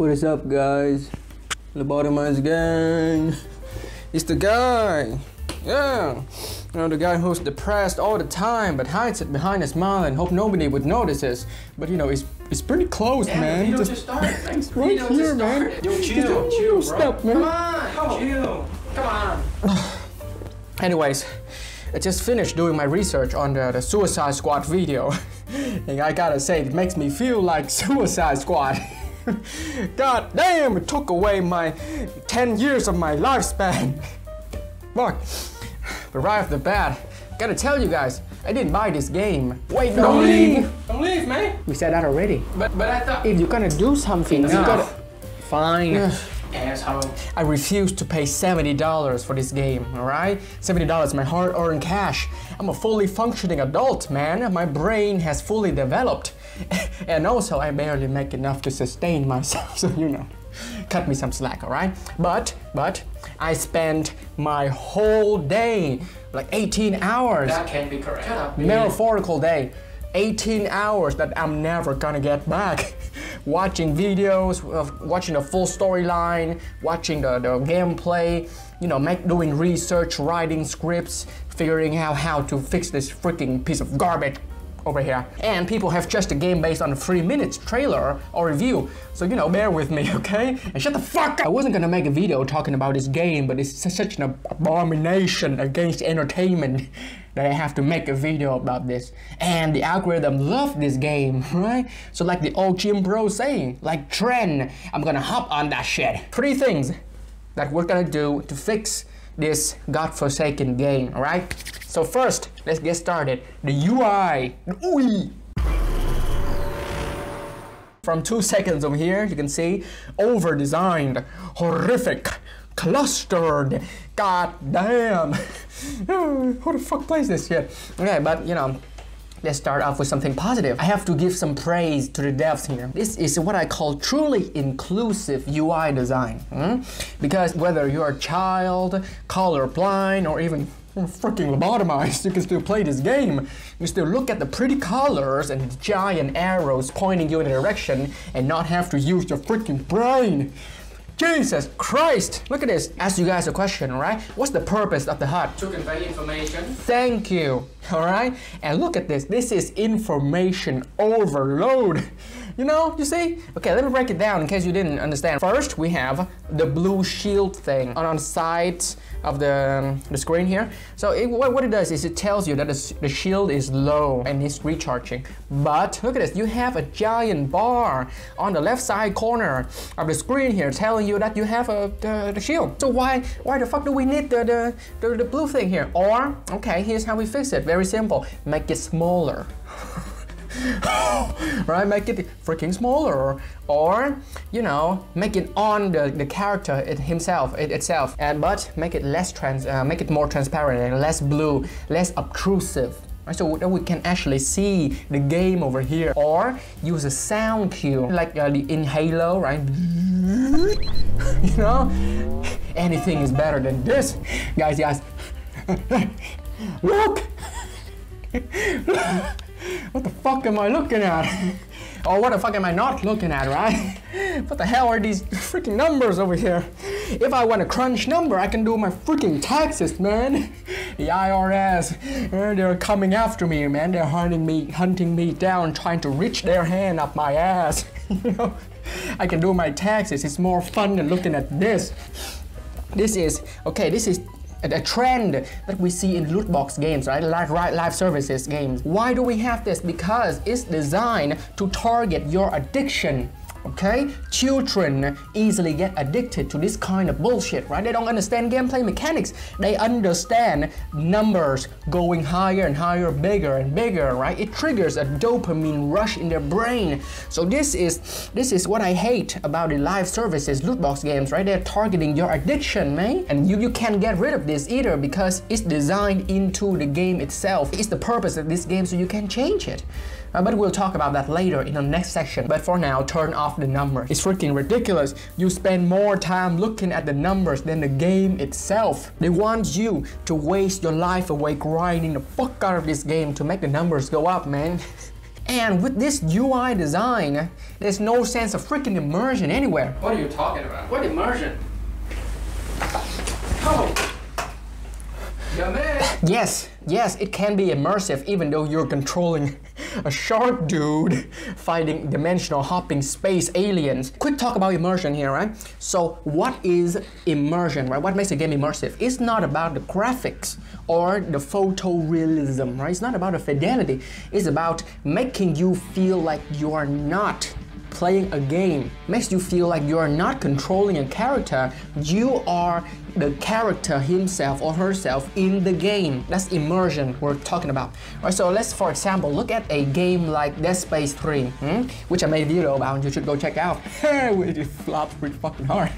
What is up, guys? Lobotomized gang. It's the guy. Yeah. You know, the guy who's depressed all the time but hides it behind a smile and hope nobody would notice it. But you know, it's pretty close, man. The video just started. Thanks right here, man. Yo, chill, bro. Step, man. Come on, chill. Come on. Anyways, I just finished doing my research on the Suicide Squad video. And I gotta say, it makes me feel like Suicide Squad. God damn, it took away my 10 years of my lifespan. Fuck. But right off the bat, gotta tell you guys, I didn't buy this game. Wait, Don't leave. Don't leave, man. We said that already. But I thought. If you're gonna do something, you gotta... Fine. Asshole. I refuse to pay $70 for this game, alright? $70, my hard-earned cash. I'm a fully functioning adult, man. My brain has fully developed. And also, I barely make enough to sustain myself, so you know. Cut me some slack, alright? But, I spent my whole day, like 18 hours. That can't be correct. Shut up, Metaphorical day. 18 hours that I'm never gonna get back. Watching videos, watching the full storyline, watching the gameplay, you know, doing research, writing scripts, figuring out how to fix this freaking piece of garbage over here. And people have judged the game based on a 3 minutes trailer or review. So, you know, bear with me, okay? And shut the fuck up! I wasn't gonna make a video talking about this game, but it's such an abomination against entertainment that I have to make a video about this. And the algorithm loved this game, right? So like the old Jim Bro saying, like trend, I'm gonna hop on that shit. 3 things that we're gonna do to fix this godforsaken game, alright? So first, let's get started. The UI, the UI. From 2 seconds over here, you can see, over-designed, horrific, clustered, god damn. Who the fuck plays this shit? Okay, but you know, let's start off with something positive. I have to give some praise to the devs here. This is what I call truly inclusive UI design. Because whether you're a child, colorblind, or even freaking lobotomized, you can still play this game. You still look at the pretty colors and the giant arrows pointing you in a direction and not have to use your freaking brain. Jesus Christ! Look at this. Ask you guys a question, alright? What's the purpose of the HUD? To convey information. Thank you, alright? And look at this. This is information overload. You know, you see? Okay, let me break it down in case you didn't understand. First, we have the blue shield thing on the sides of the screen here. So what it does is it tells you that the shield is low and needs recharging. But look at this, you have a giant bar on the left side corner of the screen here telling you that you have the shield. So why the fuck do we need the blue thing here? Or, okay, here's how we fix it. Very simple, make it smaller. Right, make it freaking smaller, or you know, make it on the character itself, but make it make it more transparent and less blue, less obtrusive. Right, so that we can actually see the game over here, or use a sound cue like in Halo, right? You know, anything is better than this, guys. Look. What the fuck am I looking at? Or what the fuck am I not looking at, right? What the hell are these freaking numbers over here? If I want a crunch number, I can do my freaking taxes, man. The IRS, they're coming after me, man. They're hunting me down, trying to reach their hand up my ass. You know, I can do my taxes. It's more fun than looking at this. This is a trend that we see in loot box games, right? Live services games. Why do we have this? Because it's designed to target your addiction. Okay? Children easily get addicted to this kind of bullshit, right? They don't understand gameplay mechanics. They understand numbers going higher and higher, bigger and bigger, right? It triggers a dopamine rush in their brain. So this is what I hate about the live services loot box games, right? They're targeting your addiction, man. And you can't get rid of this either because it's designed into the game itself. It's the purpose of this game so you can change it. But we'll talk about that later in the next section. But for now, turn off the numbers. It's freaking ridiculous. You spend more time looking at the numbers than the game itself. They want you to waste your life away grinding the fuck out of this game to make the numbers go up, man. And with this UI design, there's no sense of freaking immersion anywhere. What are you talking about? What immersion? Oh! Yeah, man! Yes, it can be immersive even though you're controlling a shark dude fighting dimensional hopping space aliens. Quick talk about immersion here, right? So what is immersion, right? What makes a game immersive? It's not about the graphics or the photorealism, right? It's not about the fidelity. It's about making you feel like you are not playing a game. Makes you feel like you are not controlling a character. You are the character himself or herself in the game. That's immersion we're talking about. Alright, so let's, for example, look at a game like Dead Space 3, which I made a video about and you should go check out. It flopped pretty fucking hard.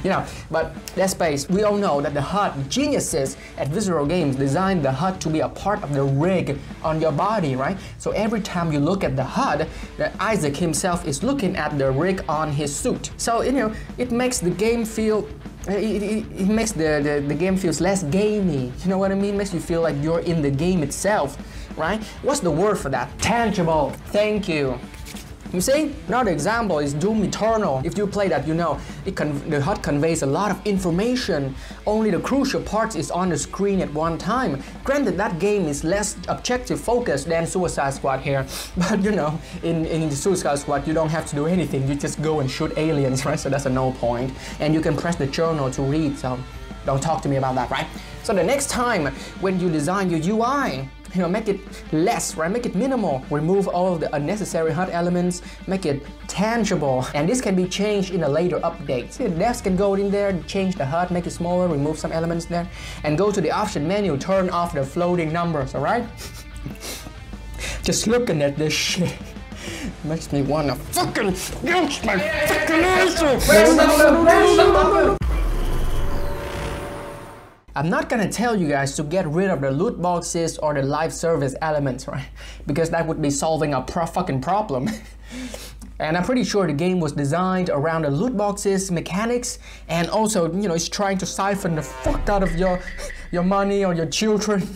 You know, but Dead Space, we all know that the HUD geniuses at Visceral Games designed the HUD to be a part of the rig on your body, right? So every time you look at the HUD, Isaac himself is looking at the rig on his suit. So, you know, it makes the game feel it makes the game feels less gamey. You know what I mean? Makes you feel like you're in the game itself, right? What's the word for that? Tangible. Thank you. You see? Another example is Doom Eternal. If you play that, you know the HUD conveys a lot of information. Only the crucial parts is on the screen at one time. Granted, that game is less objective focused than Suicide Squad here, but you know, in the Suicide Squad, you don't have to do anything. You just go and shoot aliens, right? So that's a no point. And you can press the journal to read. So don't talk to me about that, right? So the next time when you design your UI, you know, make it less, right? Make it minimal. Remove all of the unnecessary HUD elements. Make it tangible. And this can be changed in a later update. See, the devs can go in there, change the HUD, make it smaller, remove some elements there, and go to the option menu, turn off the floating numbers, alright? Just looking at this shit makes me wanna fucking gouge my fucking eyes. I'm not gonna tell you guys to get rid of the loot boxes or the live service elements, right? Because that would be solving a fucking problem. And I'm pretty sure the game was designed around the loot boxes, mechanics, and also, you know, it's trying to siphon the fuck out of your money or your children.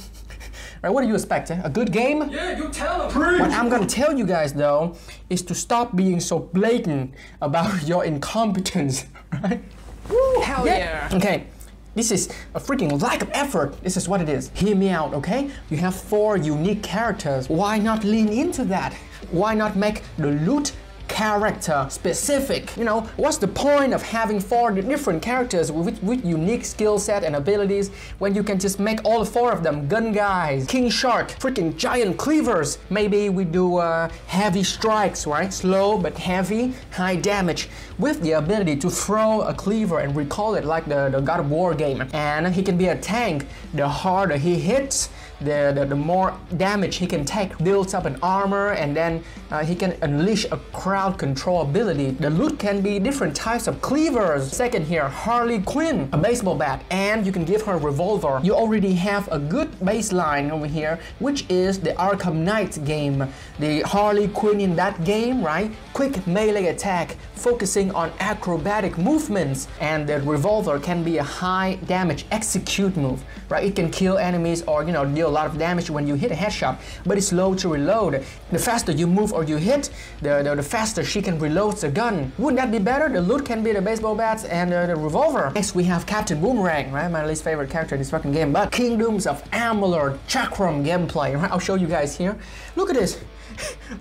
Right, what do you expect, eh? A good game? Yeah, you tell them. What I'm gonna tell you guys though is to stop being so blatant about your incompetence, right? Woo, hell yeah. Okay. This is a freaking lack of effort. This is what it is. Hear me out, okay? You have 4 unique characters. Why not lean into that? Why not make the loot character specific? You know, what's the point of having 4 different characters with unique skill set and abilities when you can just make all 4 of them gun guys, king shark, freaking giant cleavers? Maybe we do heavy strikes, right? Slow but heavy, high damage, with the ability to throw a cleaver and recall it like the God of War game. And he can be a tank. The harder he hits, the more damage he can take. Builds up an armor, and then he can unleash a crowd control ability. The loot can be different types of cleavers. Second here, Harley Quinn, a baseball bat, and you can give her a revolver. You already have a good baseline over here, which is the Arkham Knight game. The Harley Quinn in that game, right? Quick melee attack, focusing on acrobatic movements, and the revolver can be a high damage execute move, right? It can kill enemies or, you know, deal a lot of damage when you hit a headshot, but it's slow to reload. The faster you move or you hit, the faster she can reload the gun. Wouldn't that be better? The loot can be the baseball bats and the revolver. Next we have Captain Boomerang, right? My least favorite character in this fucking game, but Kingdoms of Amalur Chakram gameplay, right? I'll show you guys here. Look at this.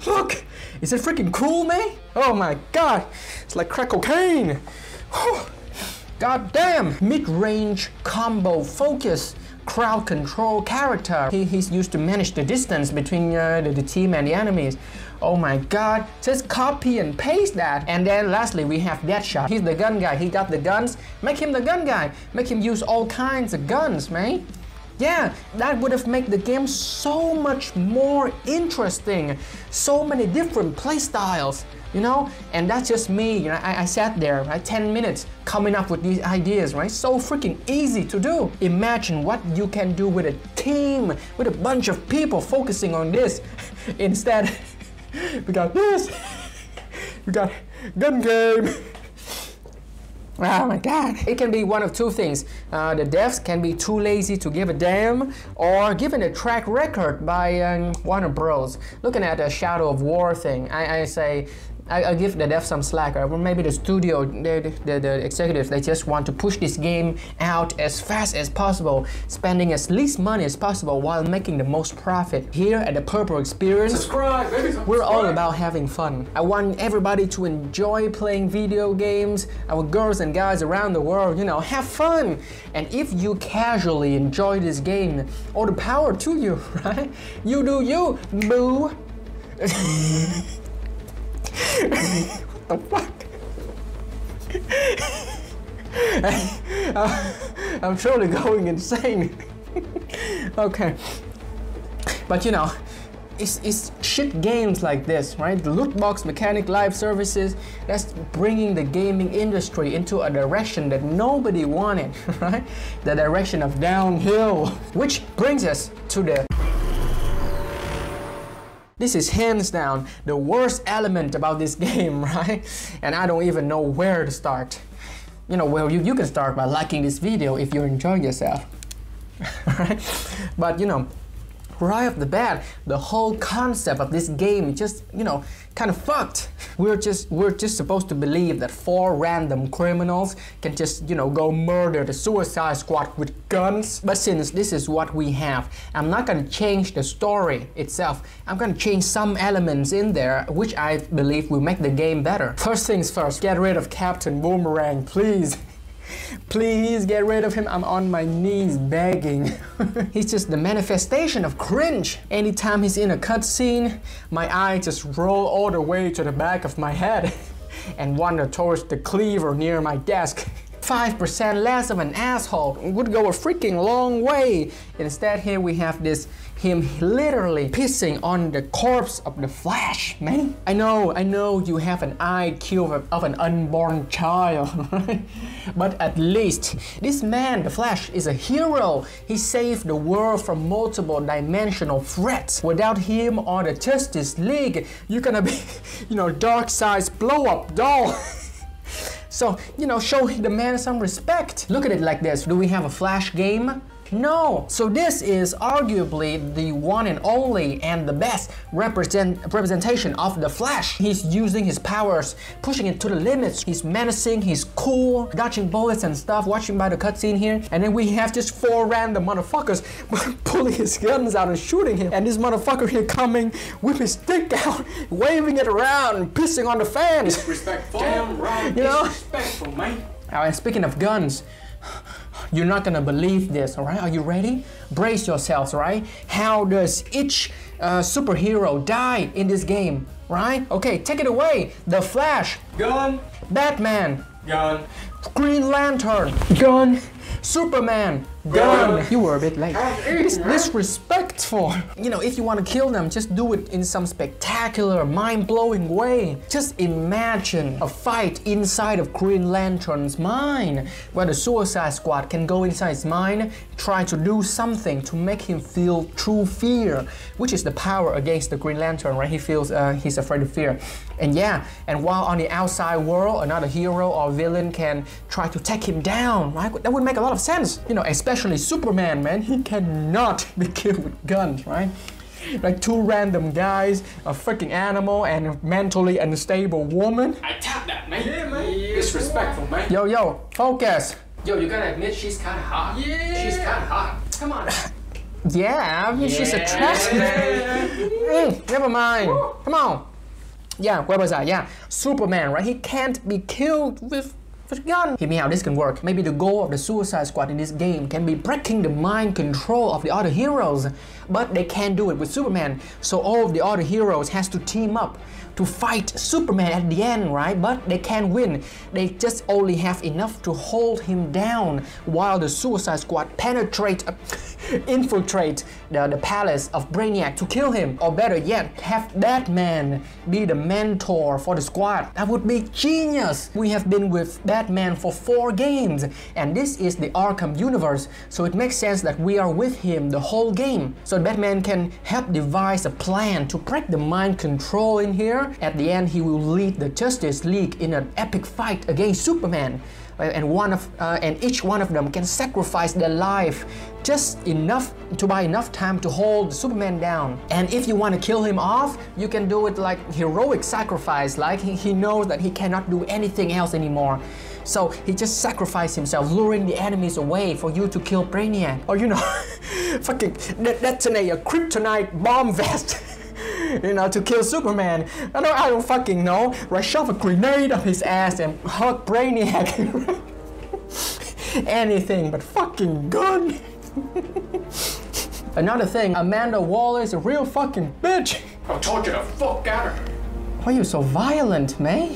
Look! Is it freaking cool, man? Oh my god! It's like crack cocaine! God damn! Mid-range combo focus crowd control character. He's used to manage the distance between the team and the enemies. Oh my god, just copy and paste that. And then lastly we have Deadshot. He's the gun guy, he got the guns. Make him the gun guy. Make him use all kinds of guns, man. Yeah, that would have made the game so much more interesting. So many different play styles, you know? And that's just me, you know, I sat there, right, 10 minutes coming up with these ideas, right? So freaking easy to do. Imagine what you can do with a team, with a bunch of people focusing on this. Instead, we got this, we got gun game. Oh my god. It can be one of two things. The devs can be too lazy to give a damn, or given a track record by Warner Bros. Looking at the Shadow of War thing, I say I give the devs some slack, or maybe the studio, the executives, they just want to push this game out as fast as possible, spending as least money as possible while making the most profit. Here at the Purple Experience, Subscribe, baby, subscribe. We're all about having fun. I want everybody to enjoy playing video games. Our girls and guys around the world, you know, have fun. And if you casually enjoy this game, all the power to you, right? You do you, boo. What the fuck? I'm truly going insane. Okay. But you know, it's shit games like this, right? The loot box mechanic live services, that's bringing the gaming industry into a direction that nobody wanted, right? The direction of downhill. Which brings us to the... This is hands down the worst element about this game, right? And I don't even know where to start. You know, well, you can start by liking this video if you enjoy yourself, right? But you know, right off the bat, the whole concept of this game just, you know, kind of fucked. We're just supposed to believe that 4 random criminals can just, you know, go murder the Suicide Squad with guns. But since this is what we have, I'm not gonna change the story itself. I'm gonna change some elements in there, which I believe will make the game better. First things first, get rid of Captain Boomerang, please. Please get rid of him. I'm on my knees begging. He's just the manifestation of cringe. Anytime he's in a cutscene, my eyes just roll all the way to the back of my head and wander towards the cleaver near my desk. 5% less of an asshole would go a freaking long way. Instead, here we have him literally pissing on the corpse of the Flash, man. I know you have an IQ of an unborn child, right? But at least this man, the Flash, is a hero. He saved the world from multiple dimensional threats. Without him or the Justice League, you're gonna be, you know, Darkseid's blow-up doll. So, you know, show the man some respect. Look at it like this. Do we have a Flash game? No. So this is arguably the one and only and the best representation of the Flash. He's using his powers, pushing it to the limits. He's menacing, he's cool, dodging bullets and stuff, watching by the cutscene here. And then we have just 4 random motherfuckers pulling his guns out and shooting him. And this motherfucker here coming with his stick out, waving it around and pissing on the fans. Disrespectful. Damn right. You know? Disrespectful, man. And speaking of guns, you're not gonna believe this, all right? Are you ready? Brace yourselves, right? How does each superhero die in this game, right? Okay, take it away. The Flash. Gun. Batman. Gun. Green Lantern. Gun. Superman. Gun. You were a bit late. It's disrespectful. You know, if you want to kill them, just do it in some spectacular, mind-blowing way. Just imagine a fight inside of Green Lantern's mind, where the Suicide Squad can go inside his mind, try to do something to make him feel true fear, which is the power against the Green Lantern, right? He feels he's afraid of fear. And yeah, and while on the outside world, another hero or villain can try to take him down, right? That would make a lot of sense. You know, especially Superman, man. He cannot be killed with guns, right? Like 2 random guys, a freaking animal, and a mentally unstable woman. I tap that, man. Yeah, man. Disrespectful, man. Yo, focus. Yo, you gotta admit she's kind of hot. Yeah. She's kind of hot. Come on. Yeah, I mean, she's attractive. Never mind. Come on. Yeah, where was I? Yeah, Superman, right? He can't be killed with a gun. Hear me out, this can work. Maybe the goal of the Suicide Squad in this game can be breaking the mind control of the other heroes, but they can't do it with Superman. So all of the other heroes has to team up to fight Superman at the end, right? But they can't win. They just only have enough to hold him down while the Suicide Squad infiltrate the palace of Brainiac to kill him. Or better yet, have Batman be the mentor for the squad. That would be genius. We have been with Batman for 4 games, and this is the Arkham universe, so it makes sense that we are with him the whole game. So Batman can help devise a plan to break the mind control in here here. At the end, he will lead the Justice League in an epic fight against Superman. And each one of them can sacrifice their life just enough to buy enough time to hold Superman down. And if you want to kill him off, you can do it like heroic sacrifice, like he knows that he cannot do anything else anymore. So he just sacrificed himself, luring the enemies away for you to kill Brainiac. Or you know, fucking detonate a kryptonite bomb vest. You know, to kill Superman. I don't fucking know. Right, shove a grenade up his ass and hug Brainiac. Anything but fucking good. Another thing, Amanda Waller is a real fucking bitch. I'll torture the fuck out of her. Why are you so violent, man?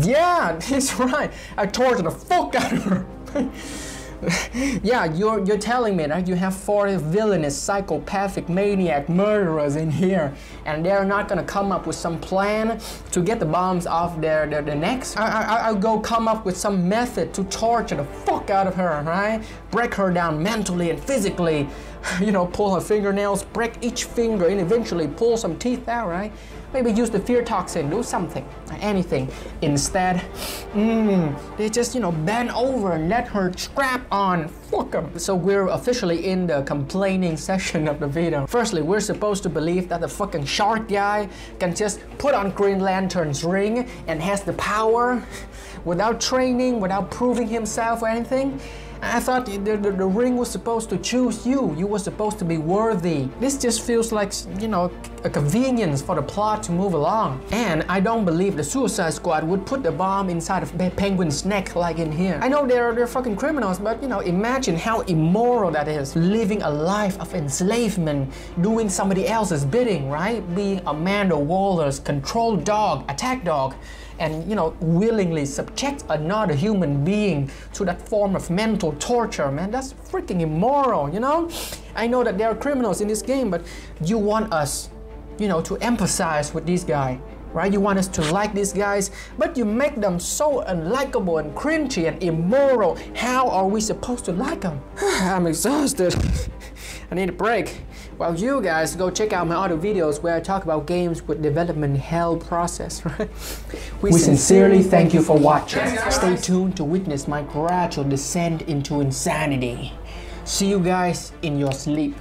Yeah, he's right. I tortured the fuck out of her. Yeah, you're telling me that you have 40 villainous, psychopathic, maniac murderers in here, and they're not gonna come up with some plan to get the bombs off their necks? I'll go come up with some method to torture the fuck out of her, right? Break her down mentally and physically. You know, pull her fingernails, break each finger, and eventually pull some teeth out, right? Maybe use the fear toxin, do something, anything. Instead, they just, you know, bend over and let her strap on. Fuck them. So we're officially in the complaining section of the video. Firstly, we're supposed to believe that the fucking shark guy can just put on Green Lantern's ring and has the power without training, without proving himself or anything. I thought the ring was supposed to choose you. You were supposed to be worthy. This just feels like, you know, a convenience for the plot to move along. And I don't believe the Suicide Squad would put the bomb inside of Penguin's neck like in here. I know they're fucking criminals, but you know, imagine how immoral that is. Living a life of enslavement, doing somebody else's bidding, right? Being Amanda Waller's control dog, attack dog. And, you know, willingly subject another human being to that form of mental torture, man. That's freaking immoral, you know? I know that there are criminals in this game, but you want us, you know, to empathize with these guys, right? You want us to like these guys, but you make them so unlikable and cringy and immoral. How are we supposed to like them? I'm exhausted. I need a break. Well, you guys go check out my other videos where I talk about games with development hell process, right? We sincerely thank you for watching. Stay tuned to witness my gradual descent into insanity. See you guys in your sleep.